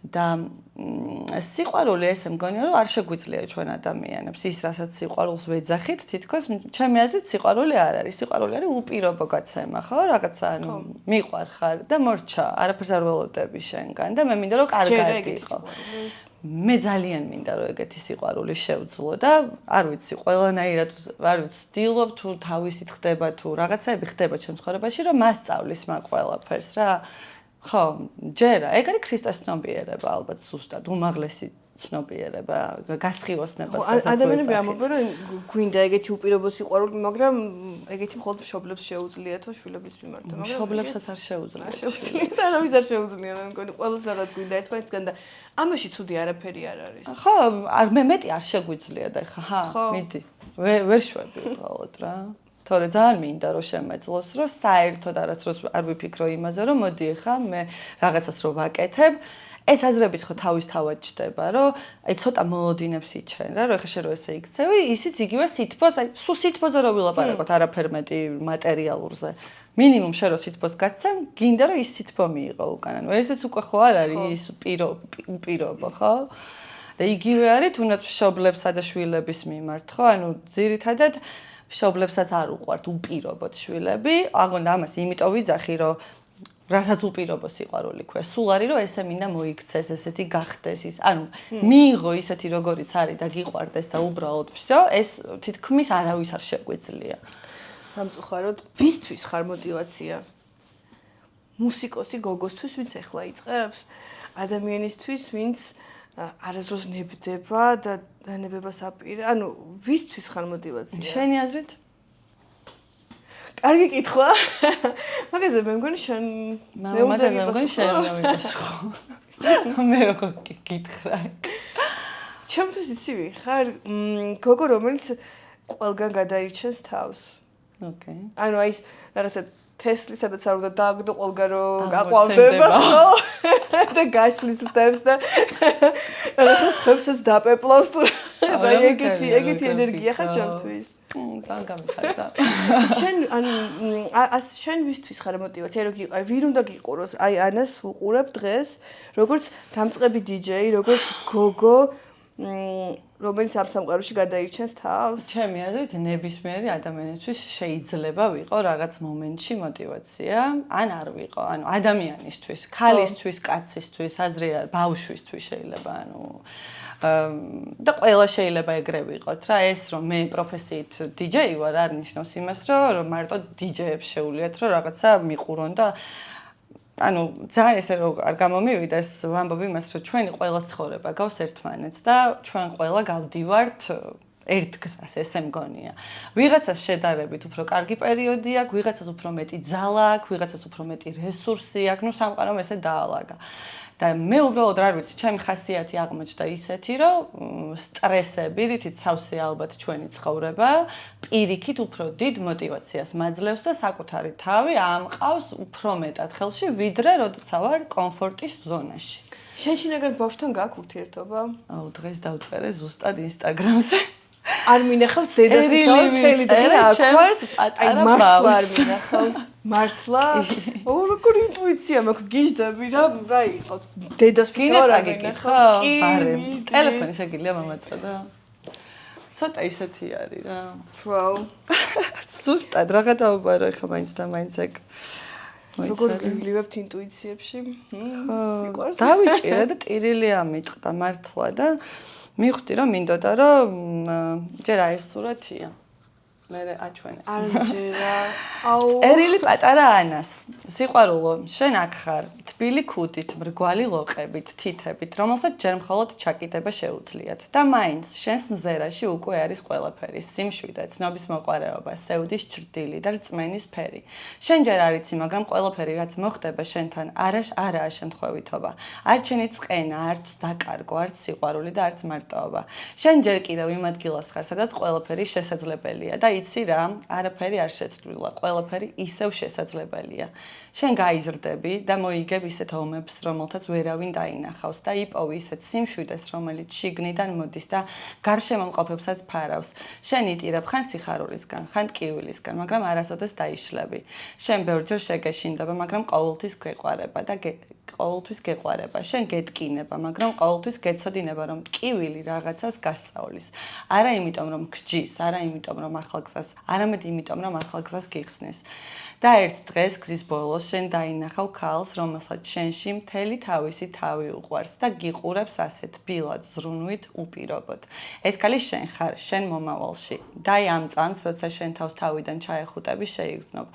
B: და სიყვარული ესე მგონია რომ არ შეგვიძლია ჩვენ ადამიანებს ის რასაც სიყვარულს ვეძახით თითქოს ჩემი აზრით სიყვარული არ არის სიყვარული არის უპირობო გაცემა ხო რაღაცა ანუ მიყვარხარ და მორჩა არაფერს არ ველოდები შენგან და მე მინდა რომ კარგად იყო მე ძალიან მინდა რომ ეგეთი სიყვარული შევძლო და არ ვიცი ყველანაირად არ ვცდილობ თუ თავისით ხდება თუ რაღაცები ხდება ჩემს ცხოვრებაში რომ მასწავლის მაგ ყველაფერს რა ხო, ჯერა, ეგ არის ქრისტეს ცნობიერება ალბათ ზუსტად, უმაღლესი ცნობიერება, გასხივოსნებას რასაც ვეძახით.
A: ადამიანები ამბობენ, რომ გვინდა ეგეთი უპირობო სიყვარული, მაგრამ ეგეთი მხოლოდ მშობლებს შეუძლიათ თუ შვილების მიმართ,
B: მაგრამ მშობლებსაც არ შეუძლიათ.
A: შეუძლიათ, არავის არ შეუძლია, მე მგონი, ყველას რაღაც გვინდა ერთმანეთისგან და ამაში ცუდი არაფერი არ არის.
B: ხო, მე მეტი არ შეგვიძლია და ხა, მიდი. ვერ შვები უბრალოდ რა. თორე ძალიან მინდა რომ შემეძლოს, რომ საერთოდ არასდროს არ ვიფიქრო იმაზე, რომ მოდი ხა მე რაღაცას რომ ვაკეთებ, ეს აზრებიც ხო თავისთავად ჩდება, რომ აი ცოტა მოლოდინებს იჩენ რა, რომ ხა შე რო ესე იქცევი, ისიც იგივე სითბოს, აი სულ სითბოზე რო ვილაპარაკოთ, არაფერ მეტი მატერიალურზე. მინიმუმ შე რო სითბოს გაცემ, გინდა რომ ის სითბო მიიღო უკან. ანუ ესეც უკვე ხო არ არის ის პირობო, ხო? და იგივე არის თუნდაც მშობლებსა და შვილების მიმართ, ხო? ანუ ძირითადად მშობლებსაც არ უყვართ უპირობოდ შვილები, აღონდა ამას იმიტომ ვიძახი, რომ რასაც უპირობო სიყვარული ქვია, სულ არის რომ ესე მინდა მოიქცეს, ესეთი გახდეს ის. ანუ მიიღო ისეთი როგორიც არის და გიყვარდეს და უბრალოდ всё, ეს თითქმის არავის არ შეგვიძლია.
A: სამწუხაროდ, ვისთვის ხარ мотиваცია? მუსიკოსი გოგოსთვის, ვინც ახლა იწყებს, ადამიანისთვის, ვინც არასდროს ნებდება და ნებებას აპირა. ანუ ვისთვის ხარ мотиваცია?
B: შენი აზრით?
A: კარგი კითხვა. მაგაზე მე მგონი შენ
B: მე მგონი შენ უნდა მიპასუხო. მე როგორ გითხრა?
A: ჩემთვის იცი ვიხარ, გოგო რომელიც ყველგან გადაირჩენს თავს.
B: ოკეი.
A: ანუ აი ეს რაღაცა თესლი სადაც არ უნდა დააგდო ყველგან რომ აყვავდება ხო? და გაშლის ხდებს და რაღაცას ხებსაც დაპეპლავს თუ და ეგეთი ენერგია ხარ ჩემთვის.
B: ძალიან გამიხარდა.
A: შენ ანუ შენ ვისთვის ხარ мотиваცია რომ გიყავი ვინ უნდა გიყუროს? აი ანას უყურებ დღეს როგორც დამწყები DJ, როგორც გოგო რომელიც ამ სამყაროში გადაირჩენს თავს?
B: ჩემი აზრით, ნებისმიერი ადამიანისთვის შეიძლება ვიყო რაღაც მომენტში мотиваცია, ან არ ვიყო. ანუ ადამიანისთვის, ქალისთვის, კაცისთვის, აზრი არ, ბავშვისთვის შეიძლება, ანუ და ყველა შეიძლება ეგრე ვიყოთ რა. ეს რომ მე პროფესიით DJ ვარ, არ ნიშნავს იმას, რომ მარტო DJ-ებს შეუძლიათ რომ რაღაცა მიყურონ და ანუ ძალიან ესე რომ არ გამომივიდეს ვამბობ იმას რომ ჩვენი ყველა ცხოვრება გავს ერთმანეთს და ჩვენ ყველა გავდივართ ერთ გზას ესე მგონია. ვიღაცას შედარებით უფრო კარგი პერიოდი აქვს, ვიღაცას უფრო მეტი ძალა აქვს, ვიღაცას უფრო მეტი რესურსი აქვს, ნუ სამყარომ ესე დაალაგა. და მე უბრალოდ რა ვიცი, ჩემი ხასიათი აღმოჩნდა ისეთი, რომ სტრესები, რითიც სავსე ალბათ ჩვენი ცხოვრება, პირიქით უფრო დიდ мотиваციას მაძლევს და საკუთარი თავი ამყავს უფრო მეტად ხელში, ვიდრე როდესაც ვარ კომფორტის ზონაში.
A: შენ შინაგან ბავშვთან გაქვს ურთიერთობა?
B: აუ, დღეს დავწერე ზუსტად Instagram-ზე.
A: არ მინახავს ზედას მთელი დღე აქვს პატარა მართლა არ მინახავს მართლა როგორ ინტუიცია მაქვს გიждები რა იყო დედას ფიქრობ რა
B: გინახავს კი ტელეფონი შეგიძლია მომაწოდა ცოტა ისეთი არის რა
A: ვაუ
B: ზუსტად რაღა დავაბარო ხა მაინც და მაინც ეგ
A: როგორ გიგლივებთ ინტუიციებში
B: მიყვარს დავიჭირე და ტირილი ამიტყდა მართლა და მივხვდი რომ მინდოდა რომ ჯერა ეს სურათია მე აჩვენე
A: ანჯერა აუ
B: ერილი პატარა ანას სიყვარულო შენ აქ ხარ თბილი ქუდით მრგვალი ლოყებით თითებით რომელსაც ჯერ მხოლოდ ჩაკიდება შეუძლიათ და მაინც შენს მზერაში უკვე არის ყველაფერი სიმშვიდე ცნობის მოყარეობა სევდის ჭრდილი და რწმენის ფერი შენ ჯერ არ იცი მაგრამ ყველაფერი რაც მოხდება შენთან არაა შემთხვევითობა არ ჩენი წყენა არც დაკარგო არც სიყვარული და არც მარტოობა შენ ჯერ კიდევ იმ ადგილას ხარ სადაც ყველაფერი შესაძლებელია და იცი რა, არაფერი არ შეცვლილა, ყველაფერი ისევ შესაძლებელია. შენ გაიზრდები და მოიგებ ისეთ ომებს, რომელთაც ვერავინ დაინახავს და იპოვი ისეთ სიმშვიდეს, რომელიც შიგნიდან მოდის და გარშემომყოფებსაც ფარავს. შენ იტირებ ხან სიხარულისგან, ხან ტკივილისგან, მაგრამ არასოდეს დაიშლები. შენ ბევრჯერ შეგეშინდება, მაგრამ ყოველთვის გეყვარება და ყოველთვის გეყვარება. შენ გეტკინება, მაგრამ ყოველთვის გეცოდინება, რომ ტკივილი რაღაცას გასწავლის. არა იმიტომ, რომ გსჯის, არა იმიტომ, რომ ახალგზას, არამედ იმიტომ, რომ ახალგზას გიხსნის. და ერთ დღეს გზის ბოლოს შენ დაინახავ ქალს, რომელსაც შენში მთელი თავისი თავი უყვარს და გიყურებს ასეთ ბილად ზრუნვით უპირობოდ. ეს ქალი შენ ხარ, შენ მომავალში. დაი ამ წამს, როცა შენ თავს თავიდან ჩაეხუტები, შეიგრძნობ.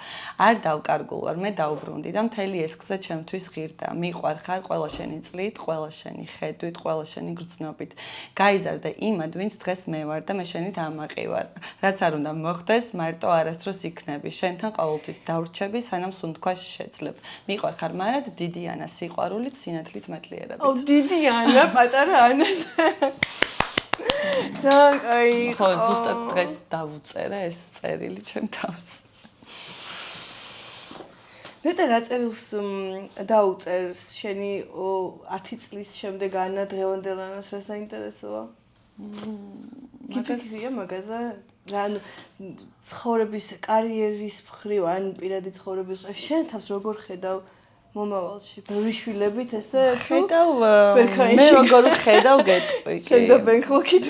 B: არ დავკარგულ ვარ, მე დაუბრუნდი და მთელი ეს გზა ჩემთვის ღირდა. მიყვარ ხარ ყველა შენი წლით, ყველა შენი ხედვით, ყველა შენი გრძნობით. გაიზარდე იმად, ვინც დღეს მე ვარ და მე შენი დამაყი ვარ. რაც არ უნდა მოხდეს, მარტო არასდროს იქნები. შენთან ყოველთვის დავრჩები, სანამ სუნთქვას შეძლებ. მიყვარ ხარ მარად დიდი ანა, სიყვარულით, სინათლით, მეძლიერებით.
A: დიდი ანა, პატარა ანას. ძალიან კაი.
B: ხო, ზუსტად დღეს დავუწერე ეს წერილი ჩემ თავს.
A: ნეტა რა წერილს დაუწერს შენი 10 წლის შემდეგ ანა დღევანდელ ანას რა საინტერესოა? გიფიქრია მაგაზე? რა ცხოვრების კარიერის მხრივ ან პირადი ცხოვრების შენ თავს როგორ ხედავ მომავალში? ბევრი შვილებით ესე
B: ხედავ მე როგორ ხედავ გეტყვი.
A: შენ და ბენქლოკით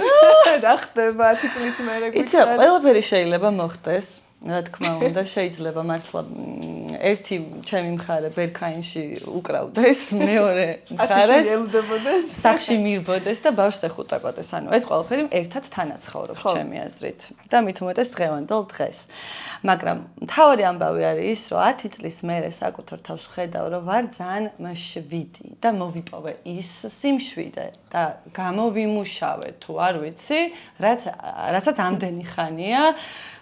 A: რა ხდება 10 წლის მერე გვიჩვენ?
B: იცი რა, ყველაფერი შეიძლება მოხდეს. რა თქმა უნდა, შეიძლება მართლა ერთი ჩემი მხარე ბერქაინში უკრავდეს, მეორე მხარეს სახში მირბოდეს და ბავშვს ეხუტებოდეს. ანუ ეს ყველაფერი ერთად თანაცხოვრობს ჩემი აზრით და მით უმეტეს დღევანდელ დღეს. მაგრამ მთავარი ამბავი არის ის, რომ 10 წლის მერე საკუთარ თავს ხედავ, რომ ვარ ძალიან მშვიდი და მოვიპოვე ის სიმშვიდე და გამოვიმუშავე თუ არ ვიცი, რასაც ამდენი ხანია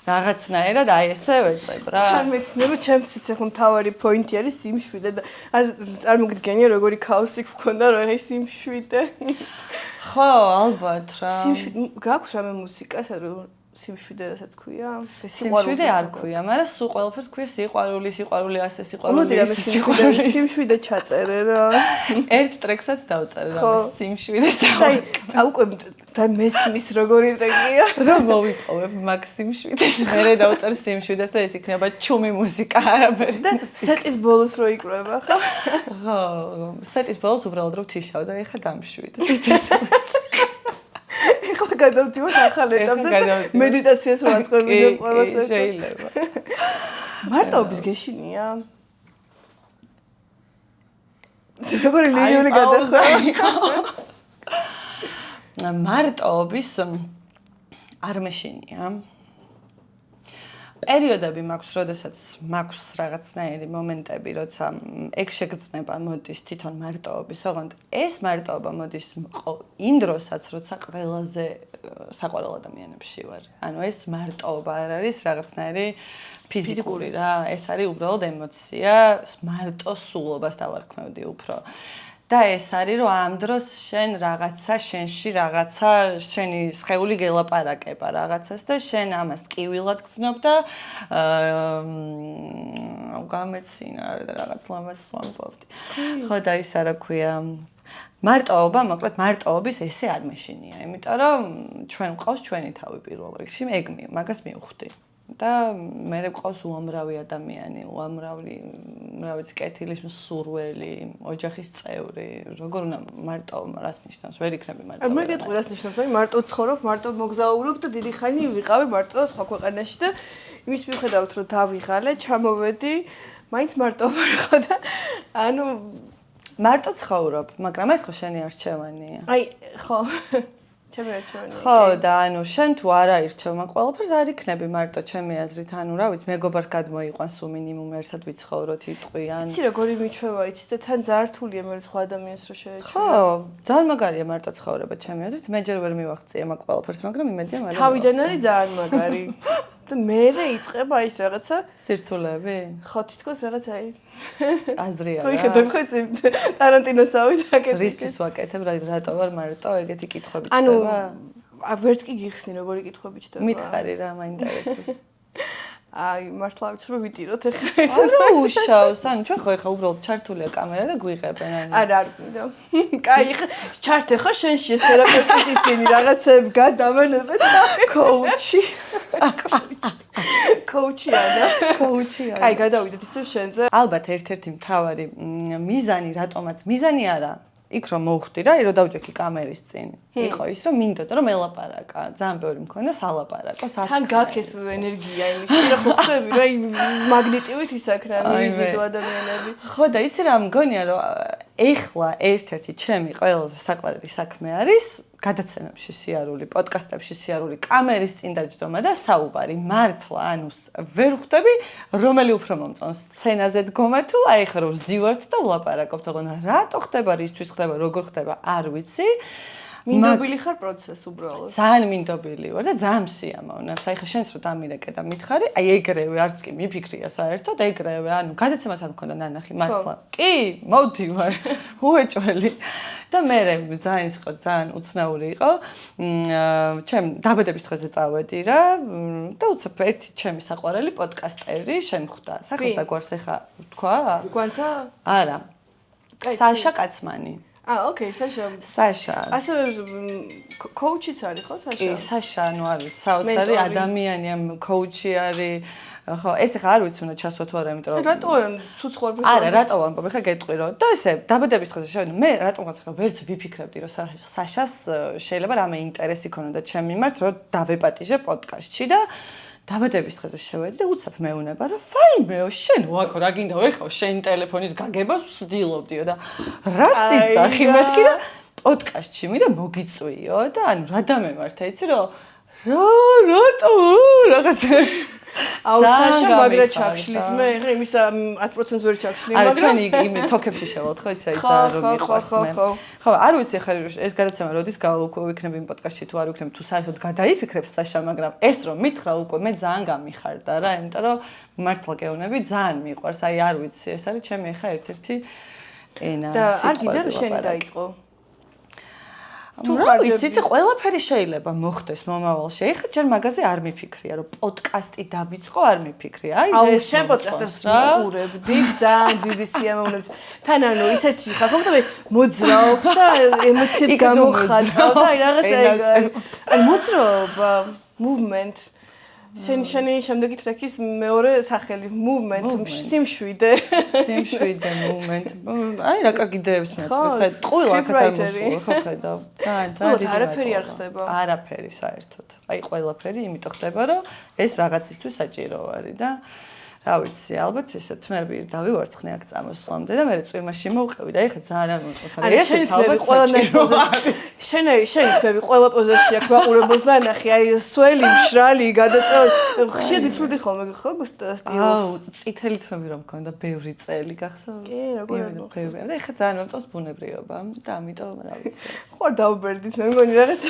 B: რაღაცნაირად აი ესე ვეწებ რა.
A: თან მეცნიერო ჩემთვის ახლა მთავარი პოინტი არის სიმშვიდე და წარმოგიდგენია როგორი ქაოსი გქონდა რომ ეს სიმშვიდე.
B: ხო, ალბათ რა.
A: სიმშვიდე გაქვს რამე მუსიკა სიმშვიდე რასაც ქვია?
B: სიმშვიდე არ ქვია, მაგრამ სულ ყველაფერს ქვია სიყვარული ასე სიყვარული.
A: მოდი რა სიმშვიდე ჩაწერე რა.
B: ერთ ტრეკსაც დავწერე რა სიმშვიდეს და
A: უკვე და მესმის როგორი ტრეკია.
B: რომ მოვიპოვებ მაგ სიმშვიდეს, მერე დავწერ სიმშვიდეს და ეს იქნება ჩუმი მუსიკა არაფერი.
A: და სეტის ბოლოს რო იკვრება ხო?
B: ხო, სეტის ბოლოს უბრალოდ რო ვთიშავ და ეხა დამშვიდე.
A: ეხლა გადავდივარ ახალ ეტაპზე მედიტაციას რო აწყობინე ყველას ერთად.
B: შეიძლება.
A: მარტოობის გეშინია? როგორი ლინიული გადახდა?
B: მარტოობის არ მეშინია. პერიოდები მაქვს, როდესაც მაქვს რაღაცნაირი მომენტები, როცა ეგ შეგრძნება მოდის თვითონ მარტოობის, ოღონდ ეს მარტოობა მოდის იმ დროსაც, როცა ყველაზე საყვარელ ადამიანებში ვარ. ანუ ეს მარტოობა არ არის რაღაცნაირი ფიზიკური რა, ეს არის უბრალოდ ემოცია, მარტოსულობას დავარქმევდი უფრო. და ეს არის რომ ამ დროს შენ რაღაცა შენში რაღაცა შენი სხეული გელაპარაკება რაღაცას და შენ ამას ტკივილად გრძნობ და გამეცინა და რაღაც ლამაზ ვამბობდი. ხო და ის არა ქვია მარტოობა, მოკლედ მარტოობის ესე არ მეშინია, იმიტომ რომ ჩვენ გვყავს ჩვენი თავი პირველ რიგში, მაგას მივხვდი. და მე მყავს უამრავი ადამიანი, უამრავი, რა ვიცი, კეთილის მსურველი, ოჯახის წევრი, როგორ უნდა მარტო რას ნიშნავს, ვერ იქნები მარტო.
A: მე გეტყვი რას ნიშნავს, აი მარტო ცხოვრობ, მარტო მოგზაურობ და დიდი ხანი ვიყავი მარტო სხვა ქვეყანაში და იმის მიუხედავად რომ დავიღალე, ჩამოვედი, მაინც მარტოობა ხო და ანუ
B: მარტო ცხოვრობ, მაგრამ ეს ხო შენი არჩევანია.
A: აი ხო ჩემი არჩევანია.
B: ხო და ანუ შენ თუ არ აირჩევ მაგ ყველაფერს არ იქნები მარტო ჩემი აზრით, ანუ რა ვიცი, მეგობარს გადმოიყვანს მინიმუმ ერთად ვიცხოვროთ იტყვიან.
A: იცი როგორი მიჩვევა იცი და თან ზართულია მე სხვა ადამიანს რო შეეჩვევა.
B: ხო, ძალიან მაგარია მარტო ცხოვრება ჩემი აზრით, მე ჯერ ვერ მივახციე მაგ ყველაფერს, მაგრამ იმედია მაგრამ
A: თავიდან არის ძალიან მაგარი. და მერე იწყება ის რაღაცა
B: სირთულეები?
A: ხო, თითქოს რაღაც აი
B: აზრია რა.
A: ხო, ხედავ ხო ტარანტინოსავით აკეთებ.
B: რისთვის ვაკეთებ, რატო ვარ მარტო, ეგეთი კითხვები ჩდება?
A: ვერც კი გიხსნი როგორი კითხვები ჩდება.
B: მითხარი რა მაინტერესებს.
A: აი, მართლა ვიცი რომ ვიტიროთ ახლა.
B: არა უშავს, ანუ ჩვენ ხო ახლა უბრალოდ ჩართულია კამერა და გვიღებენ ანუ.
A: არა, არ მინდა. კაი, ჩართე ხო შენში ეს თერაპევტის ისინი რაღაცებს გადავანებეთ.
B: კოუჩი.
A: კოუჩია და.
B: კოუჩია.
A: კაი, გადავიდეთ ისე შენზე.
B: ალბათ ერთ-ერთი მთავარი მიზანი რატომაც მიზანი არა იქ რომ მოვხვდი რა, რომ დავჯექი კამერის წინ. იყო ის რომ მინდოდა რომ ელაპარაკა. ძალიან ბევრი მქონდა სალაპარაკო საქმე.
A: თან გაქეს ენერგია იმის, რა ხო ხდები რა იმ მაგნიტივით ისაქრა მიზიდო ადამიანები.
B: ხო და იცი რა მგონია რომ ეხლა ერთ-ერთი ჩემი ყველაზე საყვარელი საქმე არის გადაცემებში სიარული, პოდკასტებში სიარული, კამერის წინ დაჯდომა და საუბარი. მართლა, ანუ ვერ ხვდები რომელი უფრო მომწონს სცენაზე დგომა თუ აი ხა რომ ვსდივართ და ვლაპარაკობთ, ოღონდ რატო ხდება, რისთვის ხდება, როგორ ხდება, არ ვიცი.
A: მინდობილი ხარ პროცესს უბრალოდ.
B: ძალიან მინდობილი ვარ და ძალიან მსიამოვნებს. აი ხა შენც რო დამირეკე და მითხარი, აი ეგრევე არც კი მიფიქრია საერთოდ, ეგრევე, ანუ გადაცემას არ მქონდა ნანახი მართლა. კი, მოვდივარ. უეჭველი. და მე ძალიან იყო, ძალიან უცნაური იყო. ჩემ დაბადების დღეზე წავედი რა და უცებ ერთი ჩემი საყვარელი პოდკასტერი შემხვდა. სახელს და გვარს ეხა თქვა?
A: გვანცა?
B: არა. საშა კაცმანი.
A: ოკეი, საშა.
B: საშა.
A: ასე კოუჩიც არის ხო საშა?
B: კი, საშა, ანუ არ ვიცი, საოცარი ადამიანია, კოუჩი არის. ხო, ეს ახლა არ ვიცი უნდა ჩასვა თუ არა, იმიტომ რომ
A: რატო არ ცუცხოვარ?
B: არა, რატო ვამბობ, ხა გეტყვი რომ და ესე დაბადების დღეზე შევედი, მე რატომაც ახლა ვერც ვიფიქრებდი რომ საშას შეიძლება რამე ინტერესი ქონოდა ჩემ მიმართ, რომ დავეპატიჟე პოდკასტში და დაბადების დღეზე შევედი და უცებ მეუნება რომ ფაინმეო შენ ვაკო რა გინდა ეხლა შენ ტელეფონის გაგებას ვსდილობდიო და რა სიცახი მეთქი და პოდკასტში მიდა მოგიწვიო და ანუ რა დამემართა იცი რომ რატო რაღაცა
A: აუ საშა მაგრა ჩახშლის მე ეხლა იმის 10%-ს ვერ ჩახშლი
B: მაგრამ
A: მაგრამ
B: არა ჩვენ იმ თოკებში შევალთ ხო იცი აი რომ მიყვარს მე ხო არ ვიცი ეხლა ეს გადაცემა როდის გავიქნები იმ პოდკასტში თუ არ ვიქნები თუ საერთოდ გადაიფიქრებს საშა მაგრამ ეს რომ მითხრა უკვე მე ძალიან გამიხარდა რა იმიტომ რომ მართლა გეუბნები ძალიან მიყვარს აი არ ვიცი ეს არის ჩემი ეხლა ერთ-ერთი ენა
A: და არ გინდა რომ შენი დაიწყო
B: თუ ხარ იცი ყველაფერი შეიძლება მოხდეს მომავალში. ეხლა ჯერ მაგაზე არ მიფიქრია, რომ პოდკასტი დავიწყო, არ მიფიქრია. აი
A: ეს შენ პოდკასტს ვხურებდი, ძალიან დიდი სიამოვნებით. თან ანუ ისეთი ხარ, ხომ მოძრაობ და ემოციებს გამოხატავ და აი რაღაცა აი მოძრაობა, movement შენი შემდეგი ტრეკის მეორე სახელი movement სიმშვიდე
B: movement აი რა კარგი იდეებს მეწყობს ყველა აქაც არ მოსულა ხო ხედავ ძალიან
A: არაფერი არ ხდება
B: არაფერი საერთოდ აი ყველაფერი იმიტომ ხდება რომ ეს რაღაცისთვის საჭირო არის და რა ვიცი ალბათ ესე თმერბი დავივარცხნე აქ წამოსვლამდე და მე წვიმაში მოვყევი და ეხლა ძალიან მომწონს მაგრამ ესეც ალბათ საჭიროა
A: შენი თმები ყველა პოზაში აქ ვაყურებელს და ნახე აი სველი მშრალი გადაწევ ხშირად იცრუდი ხოლმე ხო სტილს
B: აუ წითელი თმები რომ მქონდა ბევრი წელი გახსოვს
A: კი როგორ
B: ბევრი და ეხლა ძალიან მომწონს ბუნებრიობა და ამიტომ რა ვიცი
A: ხო დავბერდით მე მგონი რაღაც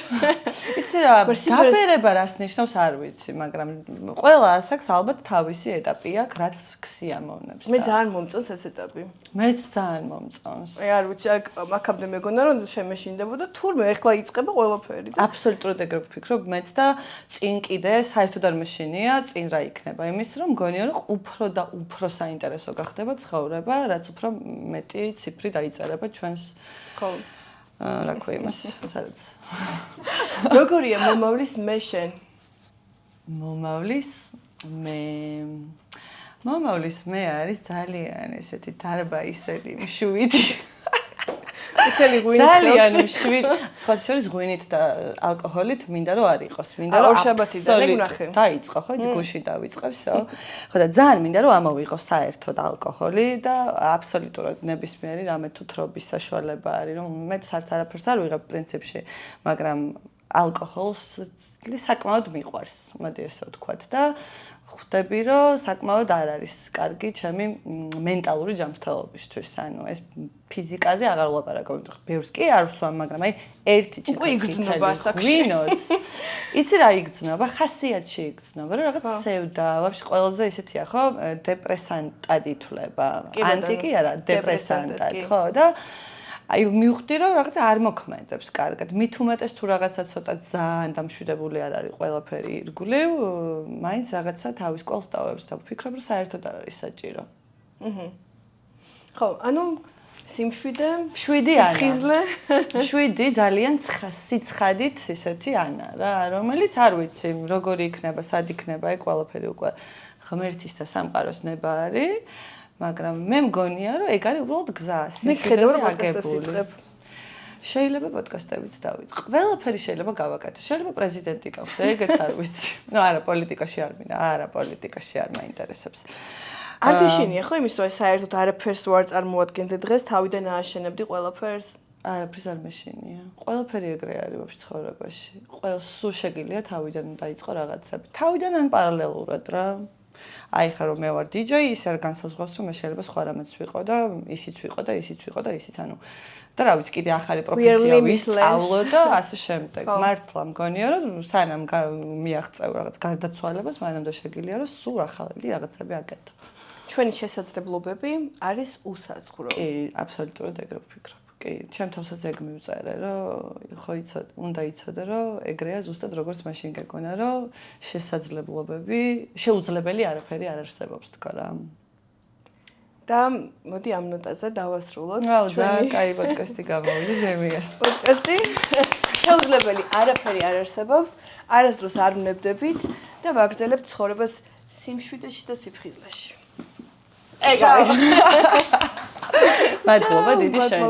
B: იცი რა გაბერება რას ნიშნავს არ ვიცი მაგრამ ყველა ასაკს ალბათ თავისი ეტაპია რაც ქსიამოვნებს.
A: მე ძალიან მომწონს ეს ეტაპი.
B: მეც ძალიან მომწონს.
A: აი არ ვიცი, აქამდე მეგონა რომ შემეშინდებოდა, თურმე ეხლა იწყება ყველაფერი.
B: აბსოლუტურად ეგრე ვფიქრობ, მეც და წინ კიდე საერთოდ არ მეშინია, წინ რა იქნება. იმის რომ მგონია რომ უფრო და უფრო საინტერესო გახდება ცხოვრება, რაც უფრო მეტი ციფრი დაიწერება ჩვენს
A: ხო.
B: რა ქვია იმას, სადაც.
A: როგორია მომავლის მე შენ?
B: მომავლის მე მომავლის მე არის ძალიან ესეთი დარბაისელი მშვიდი.
A: ისეთი ღვინით
B: ძალიან მშვიდი. სხვა შორის ღვინით და ალკოჰოლით მინდა რომ არ იყოს. მინდა რომ აბსოლუტურად დაიწყო ხო ის გუში დავიწყებსო. ხო და ძალიან მინდა რომ ამოვიღო საერთოდ ალკოჰოლი და აბსოლუტურად ნებისმიერი რამე თუ თრობის საშუალება არის რომ მე საერთოდ არაფერს არ ვიღებ პრინციპში, მაგრამ ალკოჰოლს საკმაოდ მიყვარს, მოდი ესე ვთქვათ და ხვდები რომ საკმაოდ არ არის კარგი ჩემი მენტალური ჯანმრთელობისთვის. ანუ ეს ფიზიკაზე აღარ ვლაპარაკობ, იმიტომ რომ ბევრს კი არ ვსვამ, მაგრამ აი ერთი
A: ჭიქა
B: გვინოც. იცი რა იგრძნობა? ხასიათში იგრძნობა, რომ რაღაც სევდა, ვაფშე ყველაზე ისეთია, ხო? დეპრესანტად ითვლება. ანტიკი არა, დეპრესანტად, ხო? და აი მივხვდი რომ რაღაცა არ მოქმედებს კარგად. მით უმეტეს თუ რაღაცა ცოტა ძალიან დამშვიდებული არ არის ყველაფერი ირგვლივ, მაინც რაღაცა თავის კვალს დავებს და ვფიქრობ რომ საერთოდ არ არის საჭირო.
A: ხო, ანუ სიმშვიდე,
B: 7 ანა.
A: სიფხიზლე.
B: 7 ძალიან სიცხადით ისეთი ანა რა, რომელიც არ ვიცი როგორი იქნება, სად იქნება, აი ყველაფერი უკვე ღმერთის და სამყაროს ნება არის, მაგრამ მე მგონია რომ ეგ არის უბრალოდ გზა,
A: სიმშვიდეზე აგებული.
B: შეიძლება პოდკასტებიც დავიწყო. ყველაფერი შეიძლება გავაკეთო. შეიძლება პრეზიდენტი გავხდე, ეგეც არ ვიცი. ნუ არა, პოლიტიკაში არ მინდა, არა, პოლიტიკაში არ მაინტერესებს.
A: ათიშინია ხო იმის რომ საერთოდ არაფერს ვარ წარმოადგენდი დღეს, თავიდან ააშენებდი ყველაფერს.
B: არაფერს არ მეშინია. ყველაფერი ეგრე არის ვაფშე ცხოვრებაში. ყველს სულ შეგიძლია თავიდან დაიწყო რაღაცები. თავიდან ან პარალელურად რა. აი ხა რომ მე ვარ DJ, ის არ განსაზღვრავს რომ მე შეიძლება სხვა რამეც ვიყო და ისიც ვიყო და ისიც ვიყო და ისიც ანუ და რა ვიცი კიდე ახალი პროფესია ვისწავლო და ასე შემდეგ. მართლა მგონია რომ სანამ მიაღწევ რაღაც გარდაცვალებას, მანამდე შეგიძლია რომ სულ ახალი რაღაცები აკეთო.
A: ჩვენი შესაძლებლობები არის უსაზღვრო.
B: კი, აბსოლუტურად ეგრე ვფიქრობ. კი, ჩემ თავსაც ეგ მივწერე, რომ ხო იცოდე, უნდა იცოდე, რომ ეგრეა ზუსტად როგორც მაშინ გეკონა, რომ შესაძლებლობები, შეუძლებელი არაფერი არ არსებობს თქო რა.
A: და მოდი ამ ნოტაზე დავასრულოთ.
B: ძალიან კაი პოდკასტი გამოვიდა შემიგას.
A: პოდკასტი შეუძლებელი არაფერი არ არსებობს, არასდროს არ ვნებდებით და ვაგრძელებთ ცხოვრებას სიმშვიდეში და სიფხიზლეში. ეგ არის.
B: მადლობა დიდი შენ.